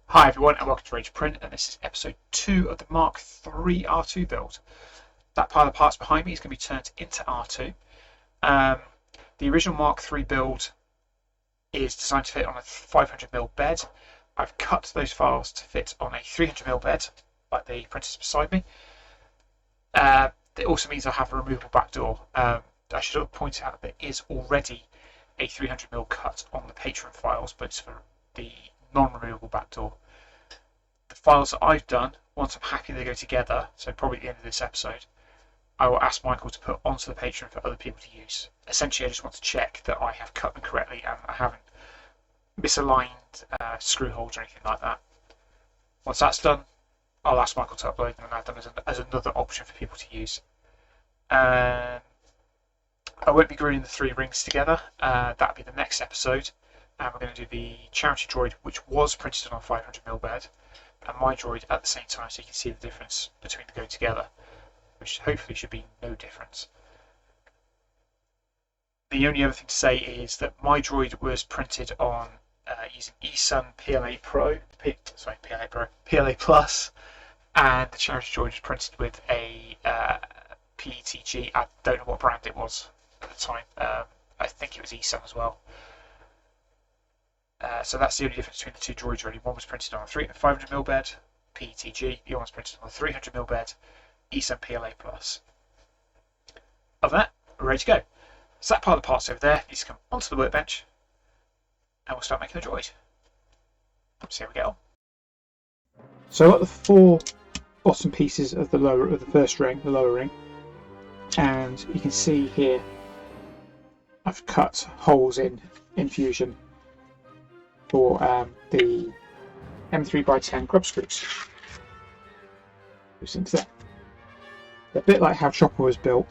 Hi everyone and welcome to Rage Print, and this is episode 2 of the Mark III R2 build. That pile of parts behind me is going to be turned into R2. The original Mark III build is designed to fit on a 500mm bed. I've cut those files to fit on a 300mm bed, like the printers beside me. It also means I have a removable back door. I should point out that there is already a 300mm cut on the Patreon files, but it's for the non-removable back door. The files that I've done, once I'm happy they go together, so probably at the end of this episode, I will ask Michael to put onto the Patreon for other people to use. Essentially, I just want to check that I have cut them correctly and I haven't misaligned screw holes or anything like that. Once that's done, I'll ask Michael to upload them and add them as another option for people to use. I won't be gluing the 3 rings together. That'll be the next episode. And we're going to do the charity droid, which was printed on a 500mm bed, and my droid at the same time, so you can see the difference between the go together, which hopefully should be no difference. The only other thing to say is that my droid was printed on using eSun PLA Plus, and the charity droid was printed with a PETG. I don't know what brand it was at the time. I think it was eSun as well. So that's the only difference between the two droids really. One was printed on a 500mm bed, PETG, the other one's printed on a 300mm bed, eSun PLA Plus. Other than that, we're ready to go. So that part of the parts over there needs to come onto the workbench, and we'll start making the droid. See how we get on. So I've got the 4 bottom pieces of the first ring, the lower ring, and you can see here I've cut holes in Fusion for the M3x10 grub screws. Those things there. They're a bit like how Chopper was built,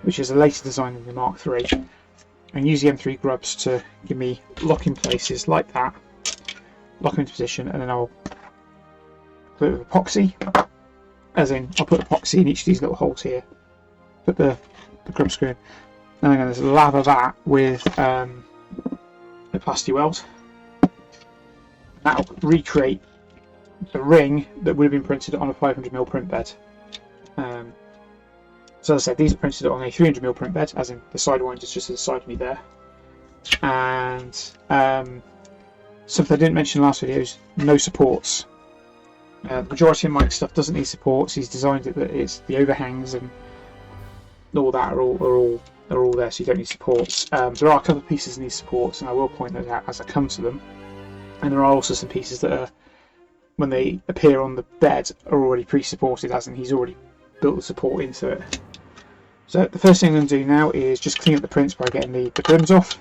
which is a later design than the Mark III, and use the M3 grubs to give me locking places like that, lock them into position, and then I'll put it with epoxy, as in I'll put epoxy in each of these little holes here, put the grub screw in, and I'm going to lather that with a plasti weld. That'll recreate the ring that would have been printed on a 500mm print bed. So as I said, these are printed on a 300mm print bed, as in the side wind is just to the side of me there. And something I didn't mention in the last video is no supports. The majority of Mike's stuff doesn't need supports. He's designed it that it's the overhangs and all that are all there, so you don't need supports. There are a couple of pieces that need supports, and I will point those out as I come to them. And there are also some pieces that are, when they appear on the bed, are already pre-supported, as in he's already built the support into it. So the first thing I'm going to do now is just clean up the prints by getting the brims off,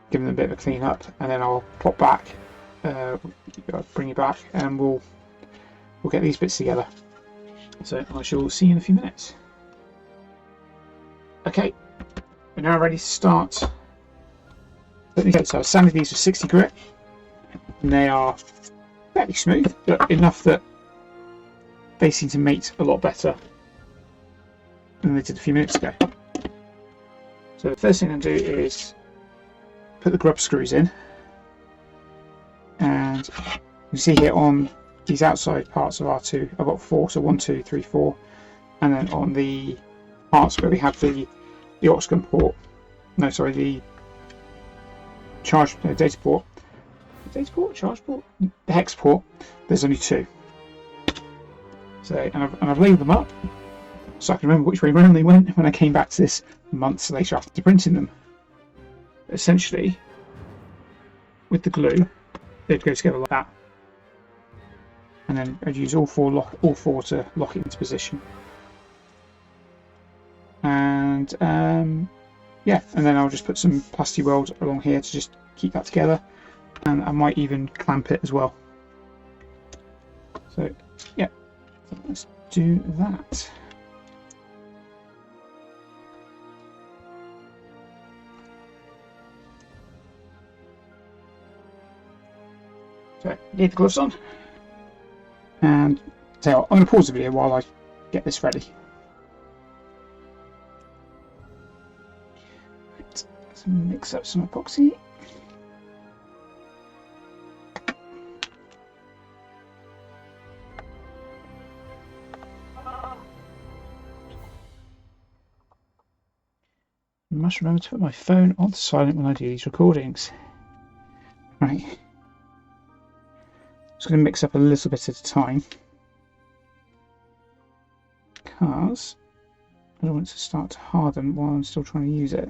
giving them a bit of a clean up, and then I'll pop back, bring you back, and we'll get these bits together. So I shall see you in a few minutes. Okay, we're now ready to start. So I've sanded these with 60 grit. And they are fairly smooth, but enough that they seem to mate a lot better than they did a few minutes ago. So the first thing I'm going to do is put the grub screws in, and you see here on these outside parts of R2 I've got 4, so 1, 2, 3, 4, and then on the parts where we have the aux gun port, no sorry, the data port, charge port, the hex port, there's only 2. So and I've labelled them up so I can remember which way round they went when I came back to this months later after printing them. Essentially, with the glue, they'd go together like that, and then I'd use all four to lock it into position. And yeah, and then I'll just put some plasti weld along here to just keep that together. And I might even clamp it as well. So yeah, let's do that. So get the gloves on, and so I'm going to pause the video while I get this ready. Let's mix up some epoxy. must remember to put my phone on silent when I do these recordings. Right. Just going to mix up a little bit at a time, because I don't want it to start to harden while I'm still trying to use it.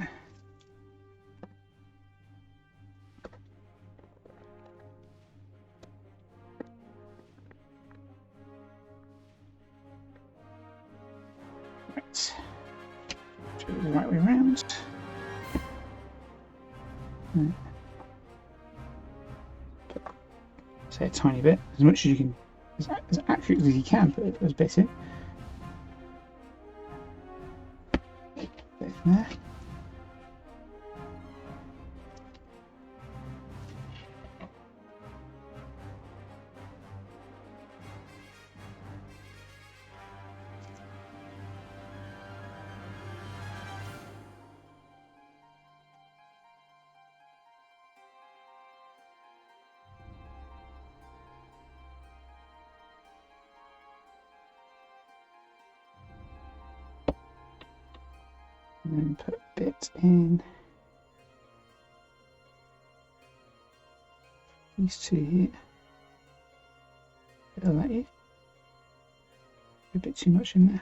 Right. Do it the right way around. Say a tiny bit, as much as you can, as accurately as you can, put a bit in. Bit in there. And then put a bit in these two here. Bit of that here. A bit too much in there.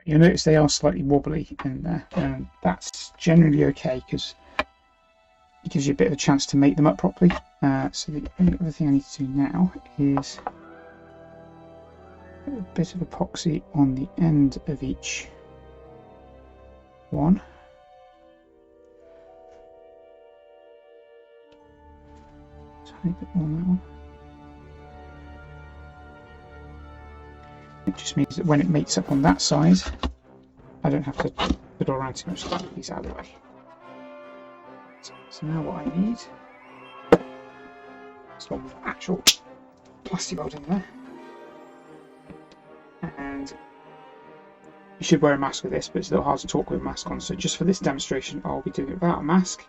You'll notice they are slightly wobbly in there, and that's generally okay because it gives you a bit of a chance to make them up properly. So the only other thing I need to do now is put a bit of epoxy on the end of each one. Tiny bit more on that one. It just means that when it mates up on that side, I don't have to fiddle around too much to get these out of the way. So now what I need is one with actual plastic weld in there. And you should wear a mask with this, but it's a little hard to talk with a mask on. So just for this demonstration, I'll be doing it without a mask.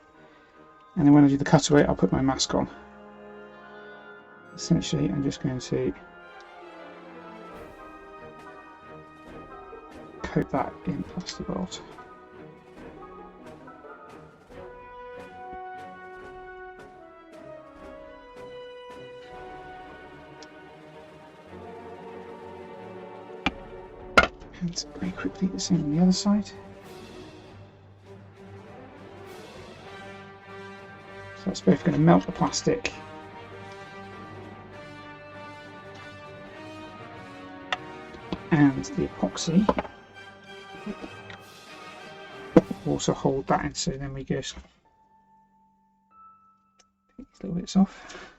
And then when I do the cutaway, I'll put my mask on. Essentially, I'm just going to coat that in plastic weld. And very quickly the same on the other side. So that's both going to melt the plastic and the epoxy. Also hold that in, so then we just take these little bits off,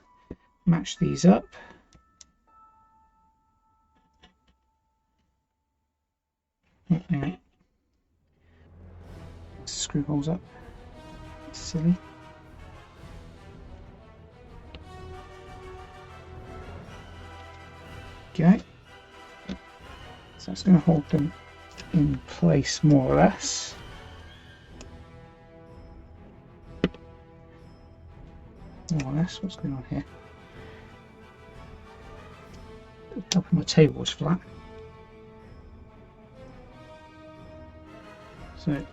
match these up, screw holes up, it's silly. Okay, so that's going to hold them in place more or less. More or less, what's going on here? The top of my table was flat. So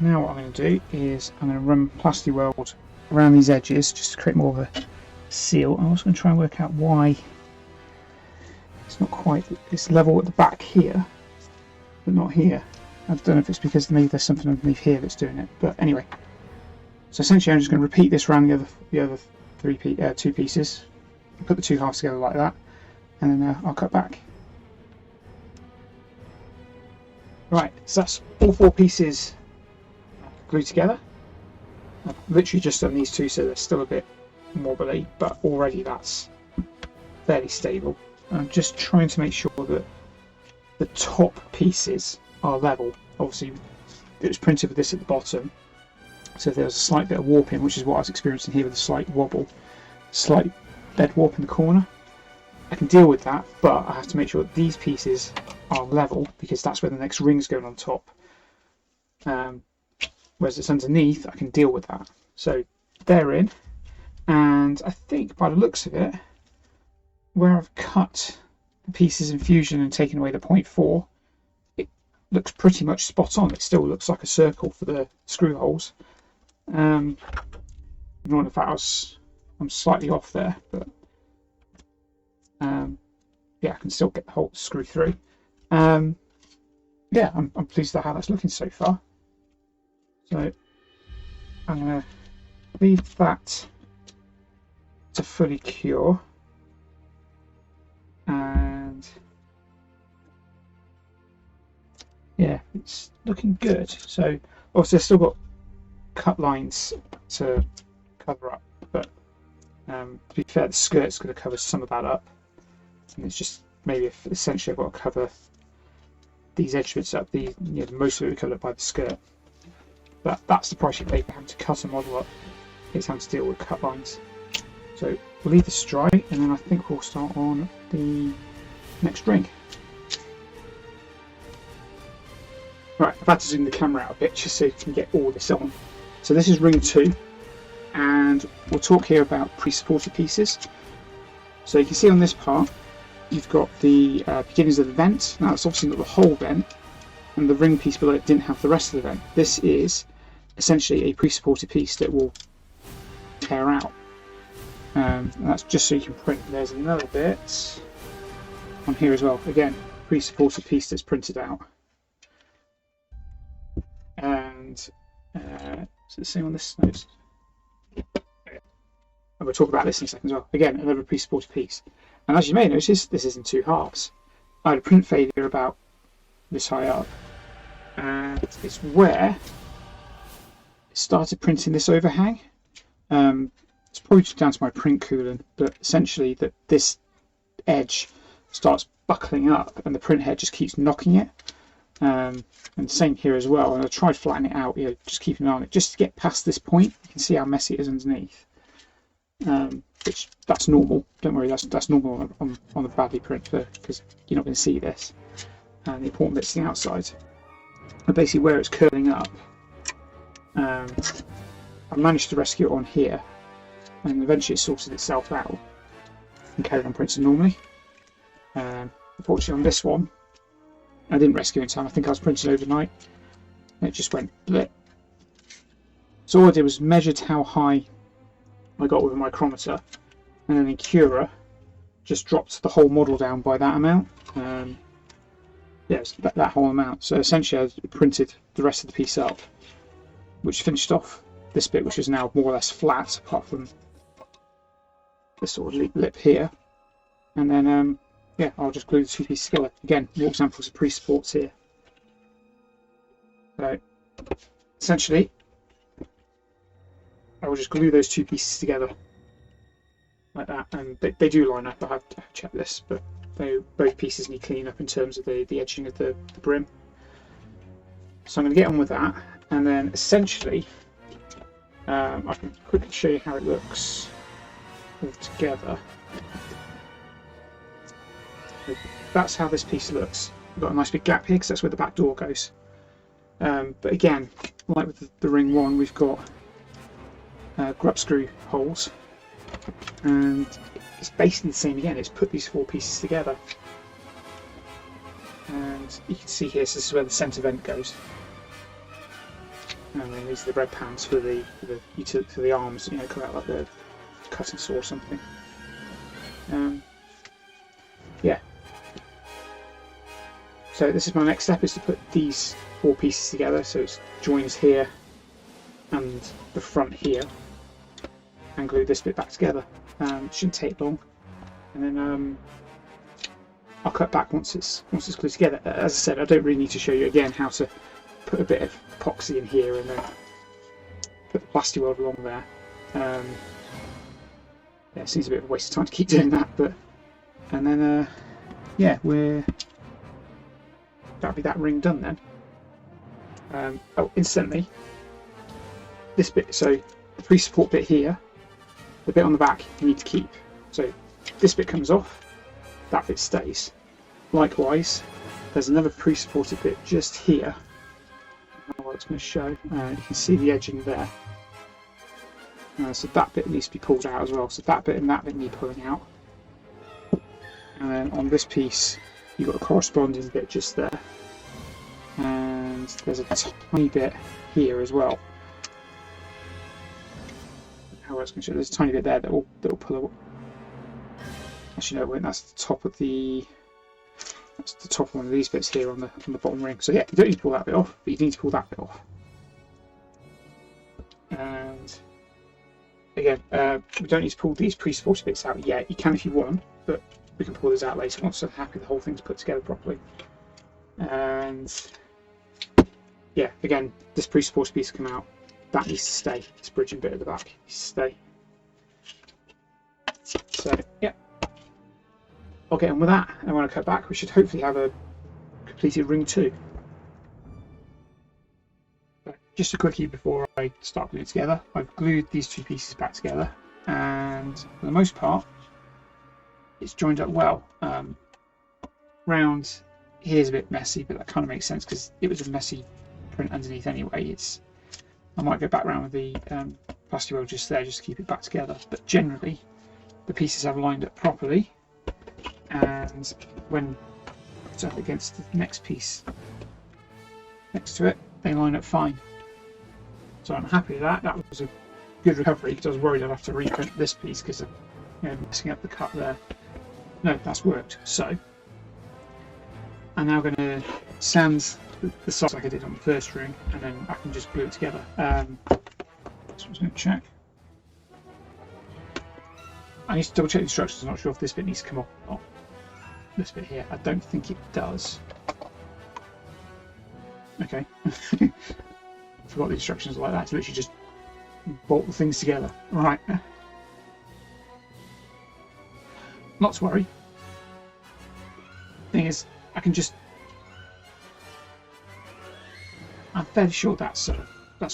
now what I'm going to do is I'm going to run plastic weld around these edges just to create more of a seal. I'm also going to try and work out why it's not quite this level at the back here, but not here. I don't know if it's because maybe there's something underneath here that's doing it, but anyway. So essentially I'm just going to repeat this around the other two pieces, put the two halves together like that, and then I'll cut back. Right, so that's all four pieces glued together. I've literally just done these two, so they're still a bit wobbly, but already that's fairly stable. I'm just trying to make sure that the top pieces are level. Obviously it was printed with this at the bottom, so there's a slight bit of warping, which is what I was experiencing here with a slight wobble, slight bed warp in the corner. I can deal with that, but I have to make sure that these pieces are level, because that's where the next ring's going on top. Whereas it's underneath, I can deal with that. So they're in, and I think by the looks of it, where I've cut the pieces in Fusion and taken away the 0.4, it looks pretty much spot on. It still looks like a circle for the screw holes. Even if I'm slightly off there, but yeah, I can still get the whole screw through. Yeah, I'm pleased with how that's looking so far. So I'm going to leave that to fully cure, and yeah, it's looking good. So obviously I've still got cut lines to cover up, but to be fair, the skirt's going to cover some of that up, and it's just maybe essentially I've got to cover these edge bits up. Most of it will be covered up by the skirt, but that's the price you pay for having to cut a model up. It's having to deal with cut lines. So we'll leave this dry, and then I think we'll start on the next ring. Right, I've had to zoom the camera out a bit just so you can get all this on. So this is ring 2, and we'll talk here about pre-supported pieces. So you can see on this part, you've got the beginnings of the vent. Now it's obviously not the whole vent, and the ring piece below it didn't have the rest of the vent. This is essentially a pre-supported piece that will tear out. And that's just so you can print. There's another bit on here as well. Again, pre-supported piece that's printed out. And is it the same on this? No, we'll talk about this in a second as well. Again, another pre-supported piece. And as you may notice, this is in 2 halves. I had a print failure about this high up, and it's where it started printing this overhang. It's probably just down to my print coolant, but essentially that this edge starts buckling up and the print head just keeps knocking it. And the same here as well. And I tried flattening it out, just keeping an eye on it, just to get past this point. You can see how messy it is underneath. Which that's normal. Don't worry, that's normal on the badly print, because you're not going to see this. And the important bit's the outside. And basically where it's curling up, I managed to rescue it on here, and eventually it sorted itself out and carried on printing normally. Unfortunately on this one, I didn't rescue in time. I think I was printing overnight, and it just went blip. So all I did was measured how high I got with a micrometer, and then in Cura just dropped the whole model down by that amount. Yes, that whole amount. So essentially I printed the rest of the piece up, which finished off this bit, which is now more or less flat apart from this sort of lip here. And then yeah, I'll just glue the 2 pieces together. Again, more examples of pre-supports here. So essentially I will just glue those 2 pieces together like that, and they do line up. I have to check this, but both pieces need cleaning up in terms of the edging of the brim. So I'm going to get on with that, and then essentially I can quickly show you how it looks all together. So that's how this piece looks. We've got a nice big gap here because that's where the back door goes. But again, like with the ring 1, we've got grub screw holes, and it's basically the same again. It's put these 4 pieces together, and you can see here, so this is where the centre vent goes, and then these are the bread pans for the arms, come out like the cutting saw or something. Yeah, so this is my next step, is to put these 4 pieces together, so it's joins here and the front here, and glue this bit back together. It shouldn't take long, and then I'll cut back once it's glued together. As I said, I don't really need to show you again how to put a bit of epoxy in here and then put the plastic weld along there. Yeah, it seems a bit of a waste of time to keep doing that, but and then yeah, that'll be that ring done then. Oh, incidentally, this bit, so the pre-support bit here, the bit on the back you need to keep. So this bit comes off, that bit stays. Likewise, there's another pre-supported bit just here. What it's going to show, you can see the edging there. So that bit needs to be pulled out as well. So that bit and that bit need pulling out. And then on this piece, you've got a corresponding bit just there. And there's a tiny bit here as well. How else can I show? There's a tiny bit there that will pull out. Actually, no, it won't. That's the top of the. That's the top of one of these bits here on the bottom ring. So yeah, you don't need to pull that bit off, but you need to pull that bit off. And again, we don't need to pull these pre-supported bits out yet. You can if you want, but we can pull these out later once I'm happy the whole thing's put together properly. And yeah, again, this pre-supported piece will come out. That needs to stay. This bridging bit at the back needs to stay. So yeah. Okay, and with that, and when I cut back, we should hopefully have a completed ring 2. Just a quickie before I start gluing it together, I've glued these 2 pieces back together, and for the most part, it's joined up well. Round here's a bit messy, but that kind of makes sense because it was a messy print underneath anyway. I might go back round with the plastic weld just there, just to keep it back together. But generally, the pieces have lined up properly. And when it's up against the next piece next to it, they line up fine. So I'm happy with that. That was a good recovery because I was worried I'd have to reprint this piece because of messing up the cut there. No, that's worked. So I'm now going to sand the sides like I did on the first ring, and then I can just glue it together. So I'm just going to check. I need to double check the instructions. I'm not sure if this bit needs to come off or not. This bit here, I don't think it does. Okay. Forgot the instructions like that. It's literally just bolt the things together. Right. Not to worry. Thing is, I can just. I'm fairly sure that's a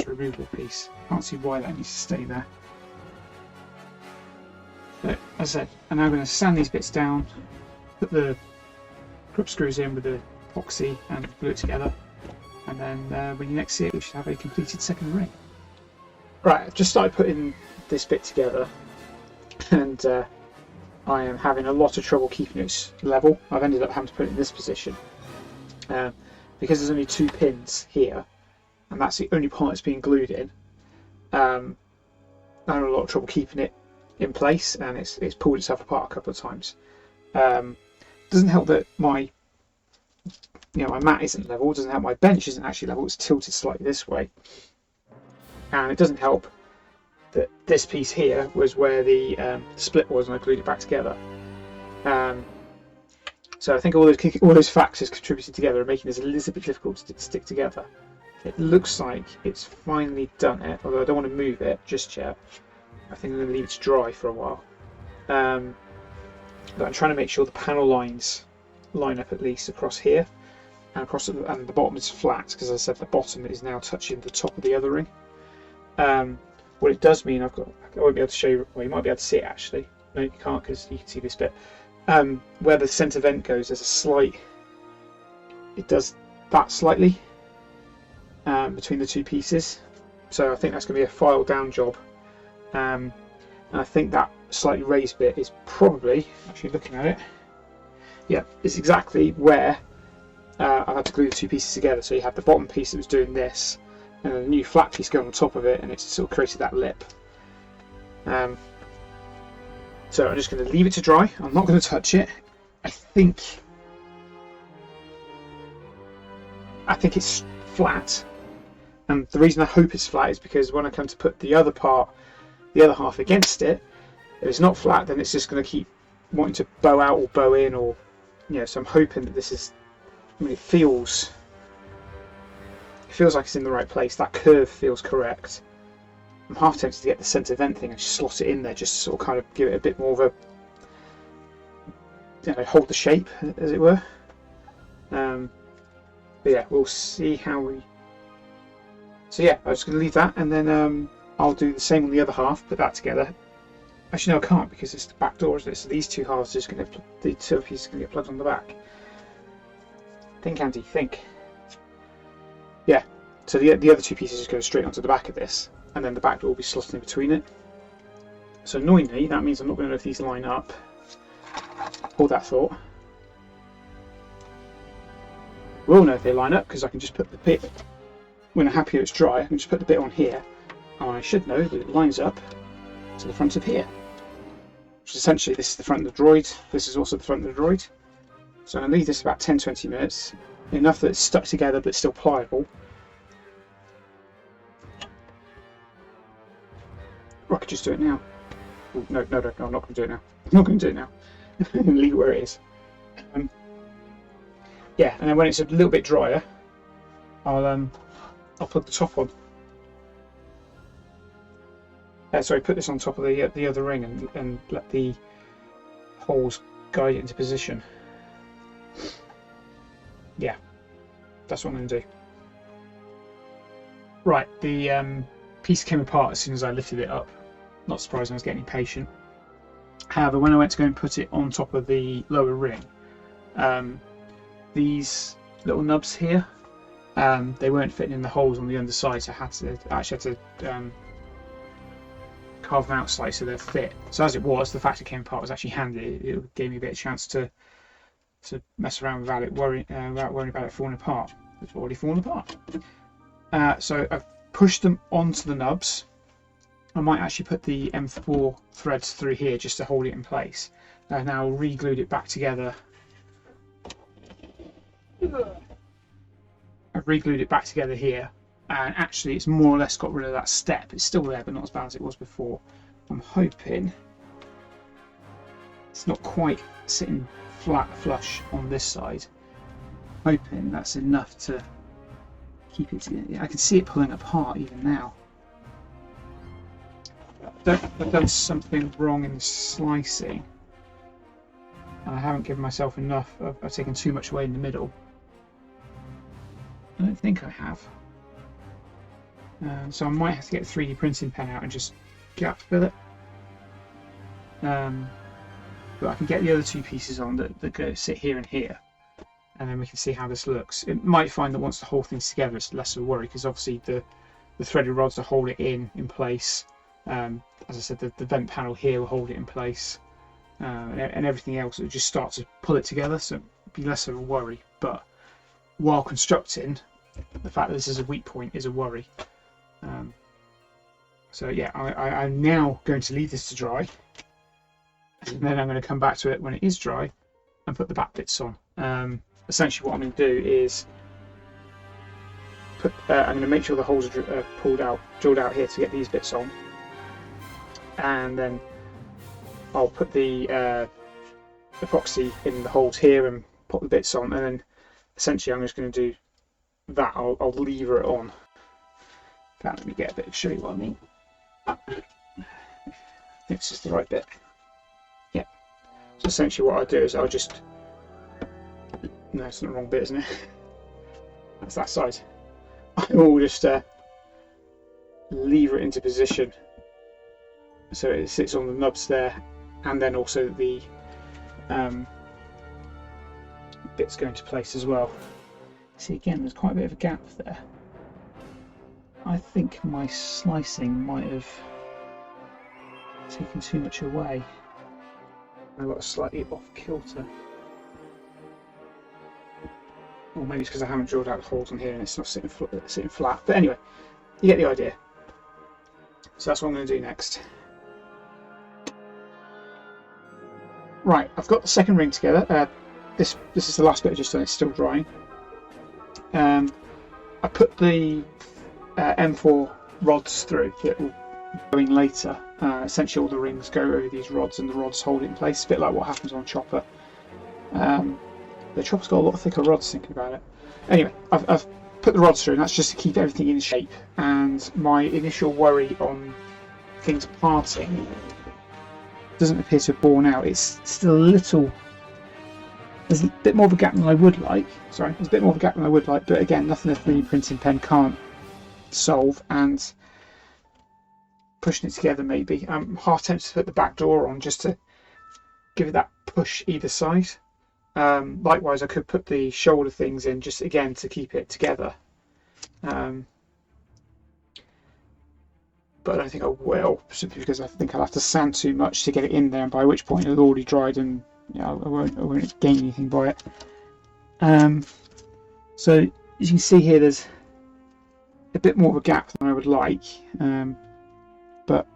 removable piece. Can't see why that needs to stay there. But as I said, I'm now going to sand these bits down. Put the grip screws in with the epoxy and glue it together, and then when you next see it, we should have a completed second ring. Right, I've just started putting this bit together, and I am having a lot of trouble keeping it level. I've ended up having to put it in this position because there's only 2 pins here, and that's the only part it's being glued in. I'm having a lot of trouble keeping it in place, and it's pulled itself apart a couple of times. Doesn't help that my mat isn't level. Doesn't help my bench isn't actually level. It's tilted slightly this way, and it doesn't help that this piece here was where the split was, and I glued it back together. So I think all those factors contributed together and making this a little bit difficult to stick together. It looks like it's finally done it, although I don't want to move it just yet. I think I'm going to leave it to dry for a while. But I'm trying to make sure the panel lines line up at least across here and across, and the bottom is flat because, as I said, the bottom is now touching the top of the other ring. What it does mean, I won't be able to show you. Well, you might be able to see it actually. No, you can't because you can see this bit. Where the centre vent goes, there's a slight. It does that slightly between the 2 pieces. So I think that's going to be a file down job. And I think that slightly raised bit is probably, actually looking at it, yeah, it's exactly where I've had to glue the 2 pieces together. So you have the bottom piece that was doing this, and a new flat piece going on top of it, and it's sort of created that lip. So I'm just going to leave it to dry. I'm not going to touch it. I think it's flat, and the reason I hope it's flat is because when I come to put the other half against it, if it's not flat, then it's just going to keep wanting to bow out or bow in, or so I'm hoping that this is. I mean, it feels like it's in the right place. That curve feels correct. I'm half tempted to get the centre vent thing and just slot it in there, just to sort of kind of give it a bit more of a, hold the shape, as it were. But yeah, we'll see how we. So yeah, I'm just going to leave that, and then I'll do the same on the other half. Put that together, Actually, no, I can't because it's the back door, isn't it? So these two halves are just going to, the two pieces are going to get plugged on the back. Think, Andy, think. Yeah. So the other two pieces just go straight onto the back of this, and then the back door will be slotted in between it. So annoyingly, that means I'm not going to know if these line up. Hold that thought. We'll know if they line up because I can just put the bit, when I'm happy it's dry, I can just put the bit on here, and I should know that it lines up to the front of here. Which is essentially, this is the front of the droid, this is also the front of the droid. So I'm going to leave this about 10-20 minutes, enough that it's stuck together but still pliable. Or I could just do it now. Ooh, no, I'm not going to do it now. I'm not going to do it now. I'm going to leave it where it is. Yeah, and then when it's a little bit drier, I'll put the top on. Sorry, put this on top of the other ring and let the holes guide it into position. Yeah, that's what I'm going to do. Right, the piece came apart as soon as I lifted it up. Not surprised I was getting impatient. However, when I went to go and put it on top of the lower ring, these little nubs here, they weren't fitting in the holes on the underside, so I actually had to carve them out slightly so they're fit. So as it was, the fact it came apart was actually handy. It gave me a bit of chance to mess around without worrying about it falling apart. It's already fallen apart. So I've pushed them onto the nubs. I might actually put the M4 threads through here just to hold it in place. Now re-glued it back together. I've re-glued it back together here, and actually it's more or less got rid of that step. It's still there but not as bad as it was before. I'm hoping it's not quite sitting flat flush on this side. Hoping that's enough to keep it together. I can see it pulling apart even now. I've done something wrong in the slicing. I haven't given myself enough. I've taken too much away in the middle. I don't think I have. So I might have to get a 3D printing pen out and just gap fill it. But I can get the other two pieces on that go sit here and here, and then we can see how this looks. It might find that once the whole thing's together, it's less of a worry because obviously the threaded rods will hold it in place. As I said, the vent panel here will hold it in place, and everything else will just start to pull it together, so it'll be less of a worry. But while constructing, the fact that this is a weak point is a worry. So yeah, I'm now going to leave this to dry, and then I'm going to come back to it when it is dry and put the back bits on. Essentially what I'm going to do is I'm going to make sure the holes are drilled out here to get these bits on, and then I'll put the epoxy in the holes here and put the bits on, and then essentially I'm just going to do that. I'll lever it on. In fact, let me get a bit, show you what I mean. I think this is the right bit. Yeah. So essentially what I'll do is I'll just, no, it's not the wrong bit, isn't it? That's that side. I will just lever it into position so it sits on the nubs there, and then also the bits go into place as well. See, again, there's quite a bit of a gap there. I think my slicing might have taken too much away. I got a slightly off kilter. Or maybe it's because I haven't drilled out the holes on here and it's not sitting flat. But anyway, you get the idea. So that's what I'm going to do next. Right, I've got the second ring together. This is the last bit I've just done. It's still drying. I put the M4 rods through that will go in later. Essentially all the rings go over these rods and the rods hold it in place. It's a bit like what happens on Chopper. The Chopper's got a lot thicker rods, thinking about it. Anyway, I've put the rods through, and that's just to keep everything in shape. And my initial worry on things parting doesn't appear to have borne out. It's still a little... There's a bit more of a gap than I would like. Sorry, there's a bit more of a gap than I would like, but again, nothing a 3D printing pen can't solve. And pushing it together maybe. I'm half tempted to put the back door on just to give it that push either side. Likewise, I could put the shoulder things in just again to keep it together. But I don't think I will, simply because I think I'll have to sand too much to get it in there, and by which point it'll already dried, and I won't gain anything by it. So as you can see here, there's a bit more of a gap than I would like, but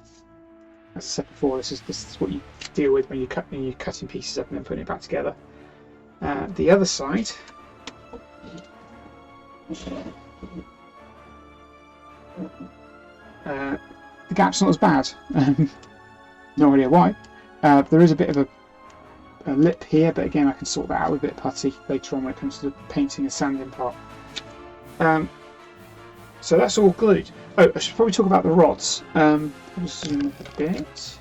as I said before, this is what you deal with when you're cutting pieces up and then putting it back together. The other side, the gap's not as bad. No idea why. There is a bit of a lip here, but again I can sort that out with a bit of putty later on when it comes to the painting and sanding part. So that's all glued. Oh, I should probably talk about the rods. I'll zoom up a bit.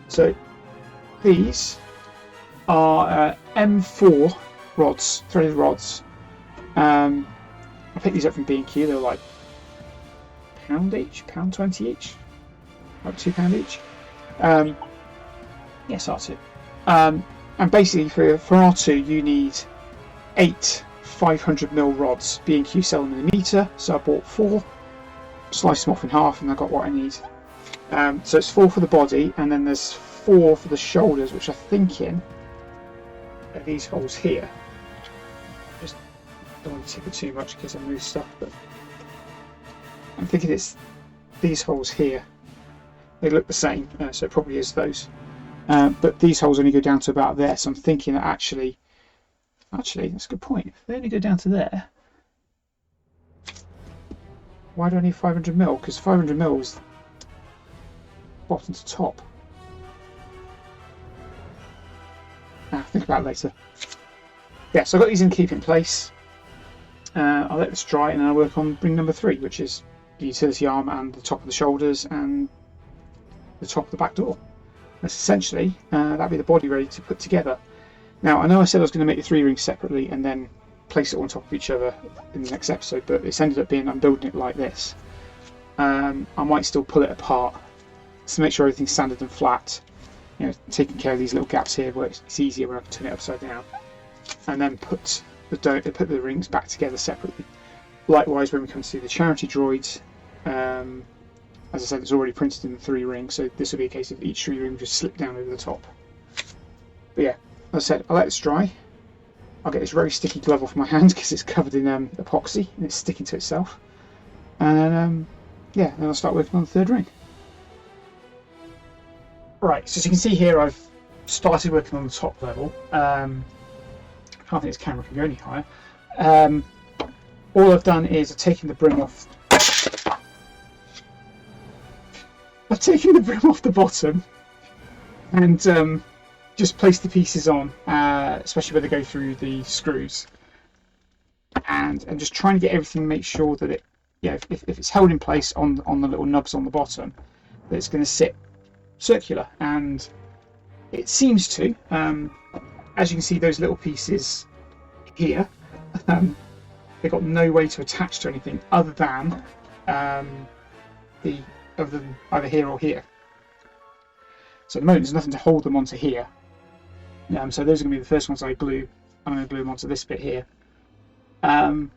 So these are M4 rods, threaded rods. I picked these up from B&Q. They're like £1 each, £1.20 each, like £2 each. Yes, R2. And basically for R2 you need 8 500mm rods. B&Q sell them in a metre, so I bought 4, sliced them off in half, and I got what I need. So it's 4 for the body, and then there's 4 for the shoulders, which I'm thinking are these holes here. Just don't want to tip it too much because I move stuff, but I'm thinking it's these holes here. They look the same, so it probably is those. But these holes only go down to about there, so I'm thinking that actually that's a good point. If they only go down to there, why do I need 500mm? Because 500mm is bottom to top. Think about it later. Yeah, so I've got these in keep in place. I'll let this dry, and then I'll work on ring number 3, which is the utility arm and the top of the shoulders and the top of the back door. That's essentially that'll be the body ready to put together. Now, I know I said I was going to make the 3 rings separately and then place it on top of each other in the next episode, but it's ended up being I'm building it like this. I might still pull it apart to make sure everything's sanded and flat. Taking care of these little gaps here where it's easier when I can turn it upside down, and then put the rings back together separately. Likewise, when we come to the charity droids, as I said, it's already printed in the 3 rings, so this will be a case of each 3 ring just slip down over the top. But yeah, as I said, I'll let this dry. I'll get this very sticky glove off my hand because it's covered in epoxy and it's sticking to itself. And then, yeah, then I'll start working on the 3rd ring. Right, so as you can see here, I've started working on the top level. I can't think this camera can go any higher. All I've done is I've taken the brim off. I've taken the brim off the bottom and just placed the pieces on, especially where they go through the screws. And I'm just trying to get everything, make sure that it, if it's held in place on the little nubs on the bottom, that it's going to sit circular, and it seems to. As you can see, those little pieces here, they've got no way to attach to anything other than either here or here. So at the moment there's nothing to hold them onto here. So those are going to be the first ones I glue. I'm going to glue them onto this bit here. But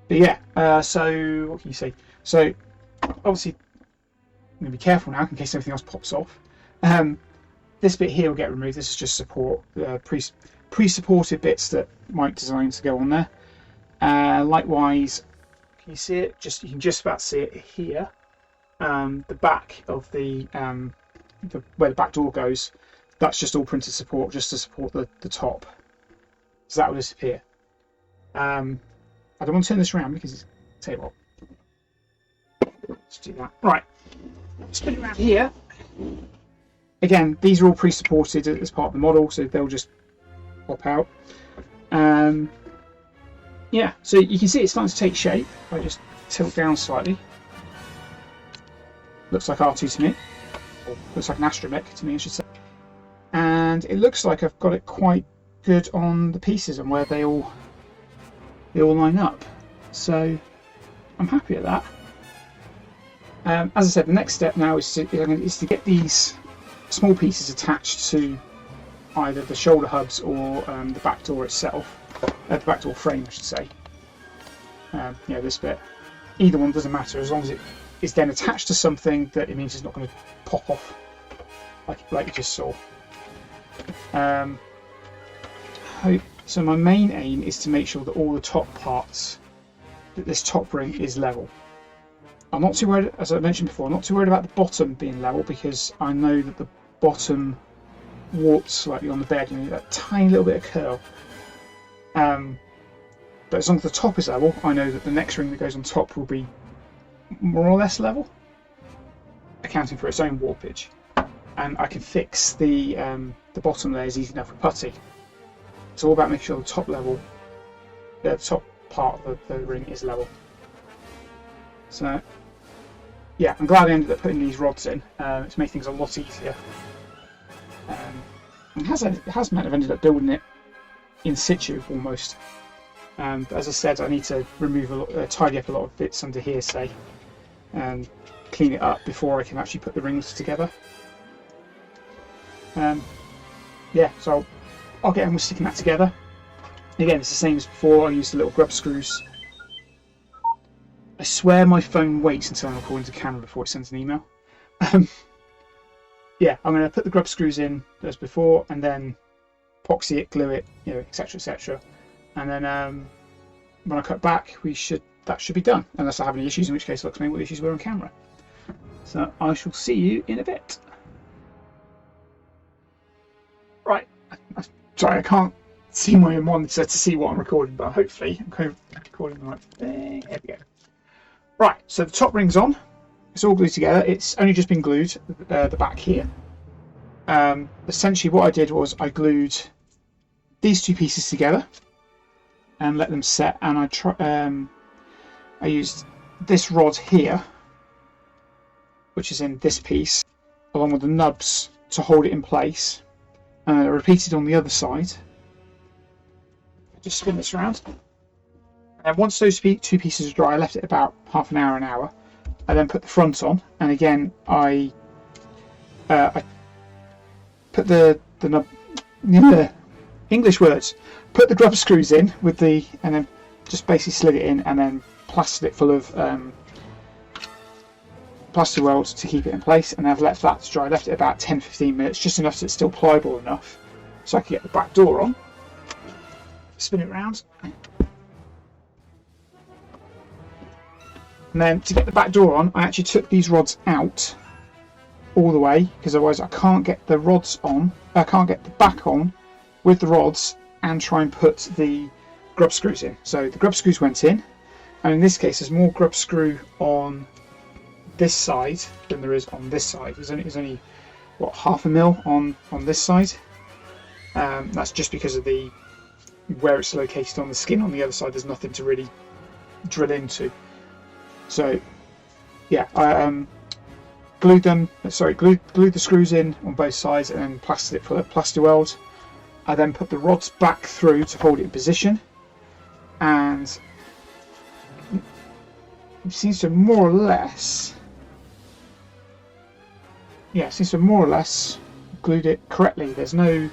yeah, so what can you say? So obviously I'm going to be careful now in case everything else pops off. This bit here will get removed. This is just support, pre-supported bits that Mike designed to go on there. Likewise, can you see it? You can just about see it here. The back of the where the back door goes, that's just all printed support, just to support the top. So that will disappear. I don't want to turn this around because it's, tell you what. Let's do that. Right. Spin it around here. Again, these are all pre-supported as part of the model, so they'll just pop out. Yeah, so you can see it's starting to take shape. If I just tilt down slightly. Looks like R2 to me. Or looks like an astromech to me, I should say. And it looks like I've got it quite good on the pieces and where they all line up. So I'm happy at that. As I said, the next step now is to get these small pieces attached to either the shoulder hubs or the back door itself, the back door frame I should say. This bit. Either one doesn't matter as long as it is then attached to something that it means it's not going to pop off like you just saw. So my main aim is to make sure that all the top parts, that this top ring is level. I'm not too worried, as I mentioned before, I'm not too worried about the bottom being level because I know that the bottom warps slightly on the bed and that tiny little bit of curl. But as long as the top is level, I know that the next ring that goes on top will be more or less level, accounting for its own warpage. And I can fix the bottom layers easy enough with putty. It's all about making sure the top level, the top part of the ring is level. So yeah, I'm glad I ended up putting these rods in. It's made things a lot easier. It has meant I've ended up building it in situ almost. But as I said, I need to remove tidy up a lot of bits under here, say, and clean it up before I can actually put the rings together. Yeah, so I'll get on with sticking that together. Again, it's the same as before. I used the little grub screws. I swear my phone waits until I'm recording to camera before it sends an email. Yeah, I'm going to put the grub screws in as before, and then epoxy it, glue it, etc., etc. And then when I cut back, that should be done, unless I have any issues, in which case I'll explain what the issues were on camera. So I shall see you in a bit. Right, sorry, I can't see my monitor to see what I'm recording, but hopefully I'm recording the right thing. There we go. Right, so the top ring's on. It's all glued together. It's only just been glued, the back here. Essentially what I did was I glued these two pieces together and let them set, and I used this rod here, which is in this piece, along with the nubs to hold it in place. And I repeated on the other side. Just spin this around. And once those two pieces are dry, I left it about half an hour. I then put the front on, and again I put the nub, English words. Put the grub screws in with and then just basically slid it in, and then plastered it full of plaster welds to keep it in place. And I've left that to dry. I left it about 10-15 minutes, just enough so it's still pliable enough, so I can get the back door on. Spin it round. And then to get the back door on, I actually took these rods out all the way, because otherwise I can't get the rods on. I can't get the back on with the rods and try and put the grub screws in. So the grub screws went in, and in this case there's more grub screw on this side than there is on this side. There's only what, 0.5 mil on this side. That's just because of where it's located on the skin. On the other side there's nothing to really drill into. So yeah, I glued the screws in on both sides and then plastered it full of plaster weld. I then put the rods back through to hold it in position, and it seems to more or less glued it correctly. There's very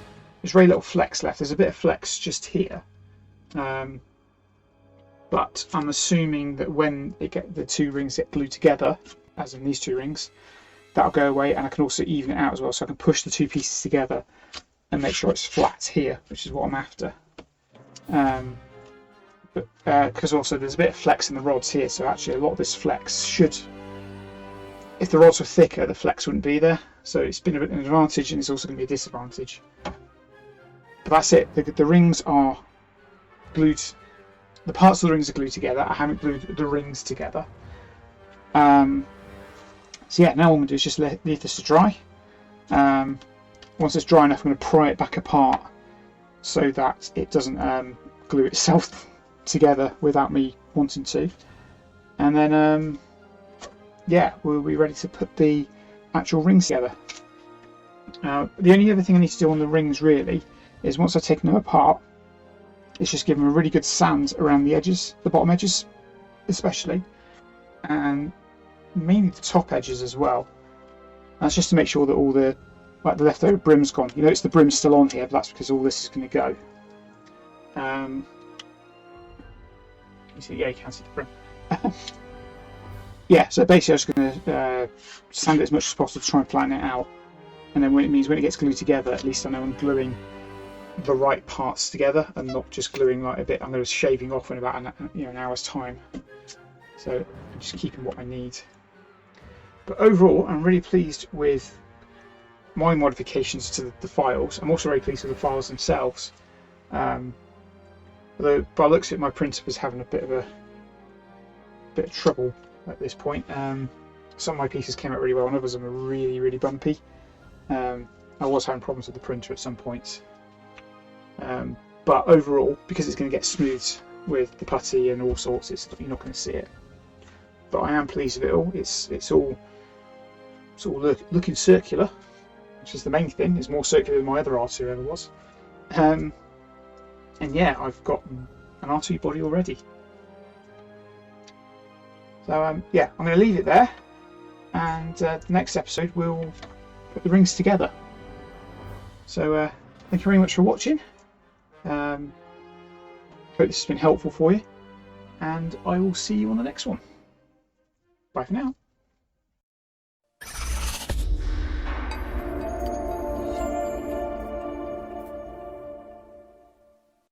little flex left. There's a bit of flex just here. But I'm assuming that when the two rings get glued together, as in these two rings, that'll go away, and I can also even it out as well, so I can push the two pieces together and make sure it's flat here, which is what I'm after. But because also there's a bit of flex in the rods here, so actually a lot of this flex should, if the rods were thicker, the flex wouldn't be there. So it's been a bit of an advantage, and it's also going to be a disadvantage. But that's it. The rings are glued. The parts of the rings are glued together. I haven't glued the rings together. So yeah, now what I'm going to do is just leave this to dry. Once it's dry enough, I'm going to pry it back apart so that it doesn't glue itself together without me wanting to. And then yeah, we'll be ready to put the actual rings together. The only other thing I need to do on the rings really is, once I've taken them apart, is just give them a really good sand around the edges, the bottom edges especially, and mainly the top edges as well. That's just to make sure that all the the leftover brim's gone. You notice the brim's still on here, but that's because all this is going to go. You see, yeah, you can see the brim. Yeah, so basically I'm just going to sand it as much as possible to try and flatten it out. And then when it gets glued together, at least I know I'm gluing the right parts together and not just gluing like a bit. I'm going to be shaving off in about an hour's time. So I'm just keeping what I need. But overall, I'm really pleased with my modifications to the files. I'm also very pleased with the files themselves. Although by the looks of it, my printer was having a bit of trouble at this point. Some of my pieces came out really well, and others are really, really bumpy. I was having problems with the printer at some points. But overall, because it's going to get smoothed with the putty and all sorts, you're not going to see it. But I am pleased with it all. It's all looking circular, which is the main thing. It's more circular than my other R2 ever was. And yeah, I've got an R2 body already. So yeah, I'm going to leave it there, and the next episode we'll put the rings together. So thank you very much for watching. Hope this has been helpful for you, and I will see you on the next one. Bye for now.